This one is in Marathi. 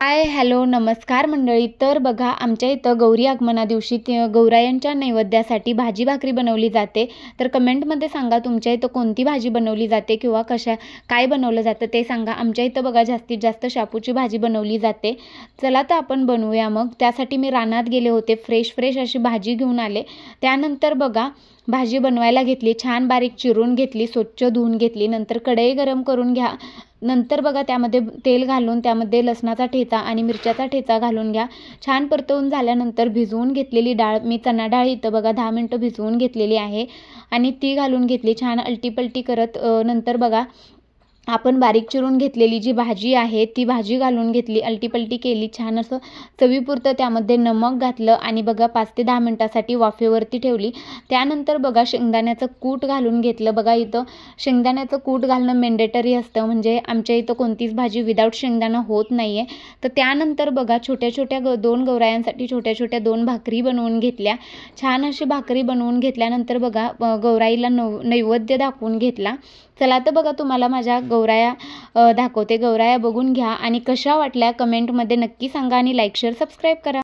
हाय हॅलो नमस्कार मंडळी. तर बघा, आमच्या इथं गौरी आगमना दिवशी गौरायांच्या नैवेद्यासाठी भाजी भाकरी बनवली जाते. तर कमेंटमध्ये सांगा तुमच्या इथं कोणती भाजी बनवली जाते किंवा काय बनवलं जातं ते सांगा. आमच्या इथं बघा जास्तीत जास्त शापूची भाजी बनवली जाते. चला तर आपण बनवूया. मग त्यासाठी मी रानात गेले होते, फ्रेश अशी भाजी घेऊन आले. त्यानंतर बघा भाजी बनवायला घेतली, छान बारीक चिरून घेतली, स्वच्छ धुवून घेतली. नंतर कढई गरम करून घ्या. नंतर बघा त्यामध्ये तेल घालून त्यामध्ये लसणाचा ठेचा आणि मिरच्याचा ठेचा घालून घ्या. छान परतवून झाल्यानंतर भिजवून घेतलेली डाळ, मी चणा डाळ इथं बघा 10 मिनटं भिजवून घेतलेली आहे आणि ती घालून घेतली. छान अलटीपलटी करत नंतर बघा आपण बारीक चिरून घेतलेली जी भाजी आहे ती भाजी घालून घेतली, अलटीपलटी केली. छान असं चवीपुरतं त्यामध्ये नमक घातलं आणि बघा 5 ते 10 मिनटासाठी वाफेवरती ठेवली. त्यानंतर बघा शेंगदाण्याचं कूट घालून घेतलं. बघा इथं शेंगदाण्याचं कूट घालणं मॅन्डेटरी असतं, म्हणजे आमच्या इथं कोणतीच भाजी विदाऊट शेंगदाणा होत नाही आहे. तर त्यानंतर बघा छोट्या 2 गौरायांसाठी छोट्या 2 भाकरी बनवून घेतल्या. छान अशी भाकरी बनवून घेतल्यानंतर बघा गौराईला नैवेद्य दाखवून घेतला. चला तर बघा तुम्हाला माझ्या गौराया दाखवते. गौराया बघून घ्या आणि कशा वाटल्या कमेंटमध्ये नक्की सांगा आणि लाईक शेअर सबस्क्राईब करा.